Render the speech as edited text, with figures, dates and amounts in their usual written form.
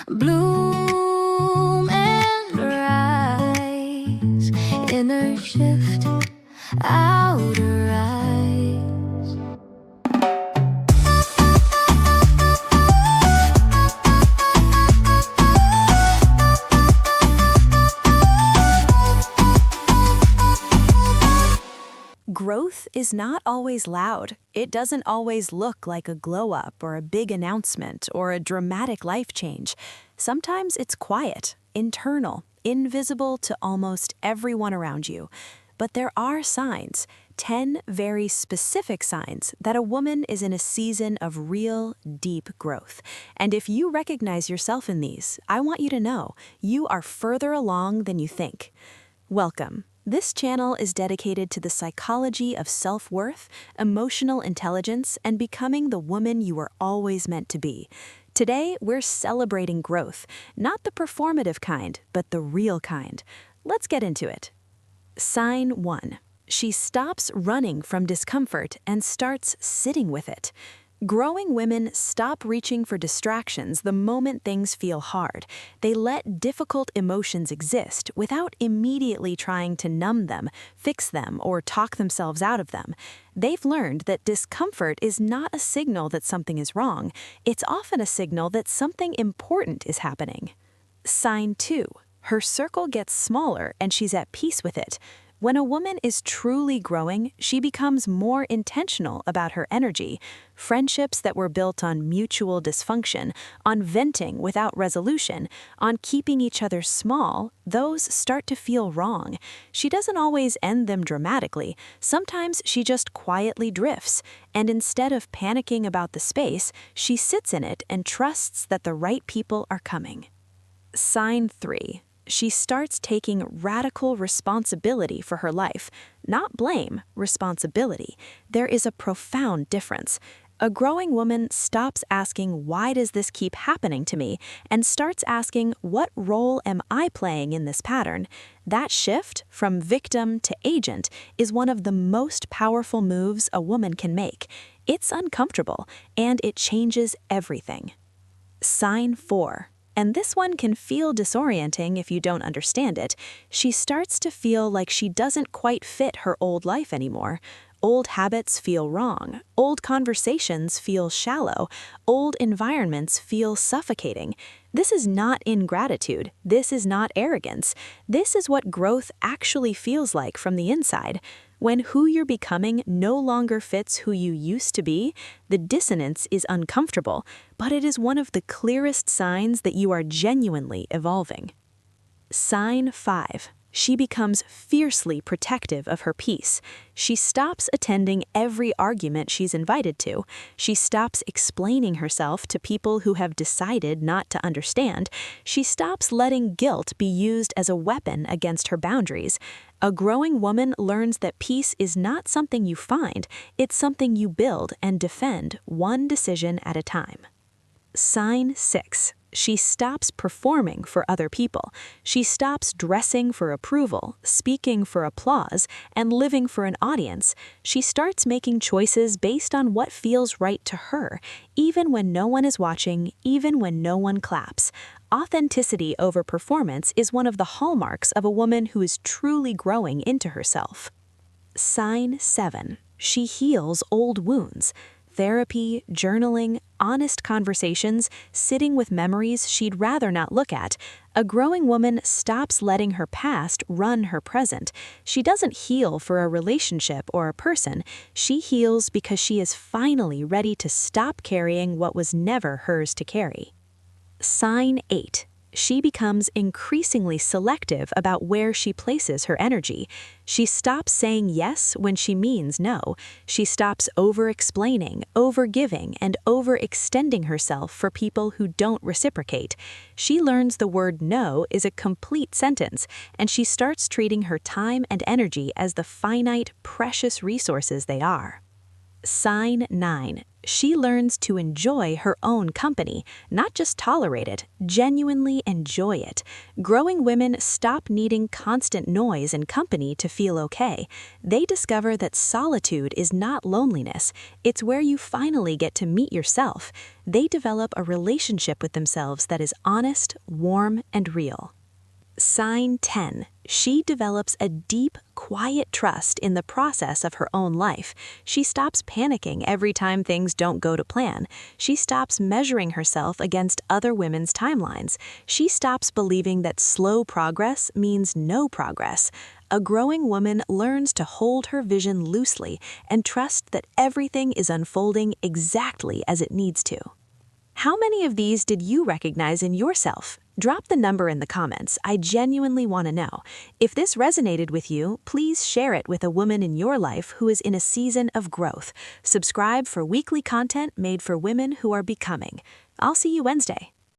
Bloom and rise, inner shift, outer rise. Growth is not always loud. It doesn't always look like a glow-up or a big announcement or a dramatic life change. Sometimes it's quiet, internal, invisible to almost everyone around you. But there are signs, 10 very specific signs, that a woman is in a season of real, deep growth. And if you recognize yourself in these, I want you to know you are further along than you think. Welcome. This channel is dedicated to the psychology of self-worth, emotional intelligence, and becoming the woman you were always meant to be. Today, we're celebrating growth, not the performative kind, but the real kind. Let's get into it. Sign 1. She stops running from discomfort and starts sitting with it. Growing women stop reaching for distractions the moment things feel hard. They let difficult emotions exist without immediately trying to numb them, fix them, or talk themselves out of them. They've learned that discomfort is not a signal that something is wrong. It's often a signal that something important is happening. Sign 2. Her circle gets smaller and she's at peace with it. When a woman is truly growing, she becomes more intentional about her energy. Friendships that were built on mutual dysfunction, on venting without resolution, on keeping each other small, those start to feel wrong. She doesn't always end them dramatically. Sometimes she just quietly drifts, and instead of panicking about the space, she sits in it and trusts that the right people are coming. Sign 3. She starts taking radical responsibility for her life. Not blame, responsibility. There is a profound difference. A growing woman stops asking, "Why does this keep happening to me?" and starts asking, "What role am I playing in this pattern?" That shift from victim to agent is one of the most powerful moves a woman can make. It's uncomfortable, and it changes everything. Sign 4. And this one can feel disorienting if you don't understand it. She starts to feel like she doesn't quite fit her old life anymore. Old habits feel wrong. Old conversations feel shallow. Old environments feel suffocating. This is not ingratitude. This is not arrogance. This is what growth actually feels like from the inside. When who you're becoming no longer fits who you used to be, the dissonance is uncomfortable, but it is one of the clearest signs that you are genuinely evolving. Sign 5. She becomes fiercely protective of her peace. She stops attending every argument she's invited to. She stops explaining herself to people who have decided not to understand. She stops letting guilt be used as a weapon against her boundaries. A growing woman learns that peace is not something you find, it's something you build and defend one decision at a time. Sign 6. She stops performing for other people. She stops dressing for approval, speaking for applause, and living for an audience. She starts making choices based on what feels right to her, even when no one is watching, even when no one claps. Authenticity over performance is one of the hallmarks of a woman who is truly growing into herself. Sign 7. She heals old wounds. Therapy, journaling, honest conversations, sitting with memories she'd rather not look at. A growing woman stops letting her past run her present. She doesn't heal for a relationship or a person. She heals because she is finally ready to stop carrying what was never hers to carry. Sign 8. She becomes increasingly selective about where she places her energy. She stops saying yes when she means no. She stops over-explaining, over-giving, and overextending herself for people who don't reciprocate. She learns the word no is a complete sentence, and she starts treating her time and energy as the finite, precious resources they are. Sign 9. She learns to enjoy her own company, not just tolerate it, genuinely enjoy it. Growing women stop needing constant noise and company to feel okay. They discover that solitude is not loneliness, it's where you finally get to meet yourself. They develop a relationship with themselves that is honest, warm, and real. Sign 10. She develops a deep, quiet trust in the process of her own life. She stops panicking every time things don't go to plan. She stops measuring herself against other women's timelines. She stops believing that slow progress means no progress. A growing woman learns to hold her vision loosely and trust that everything is unfolding exactly as it needs to. How many of these did you recognize in yourself? Drop the number in the comments. I genuinely want to know. If this resonated with you, please share it with a woman in your life who is in a season of growth. Subscribe for weekly content made for women who are becoming. I'll see you Wednesday.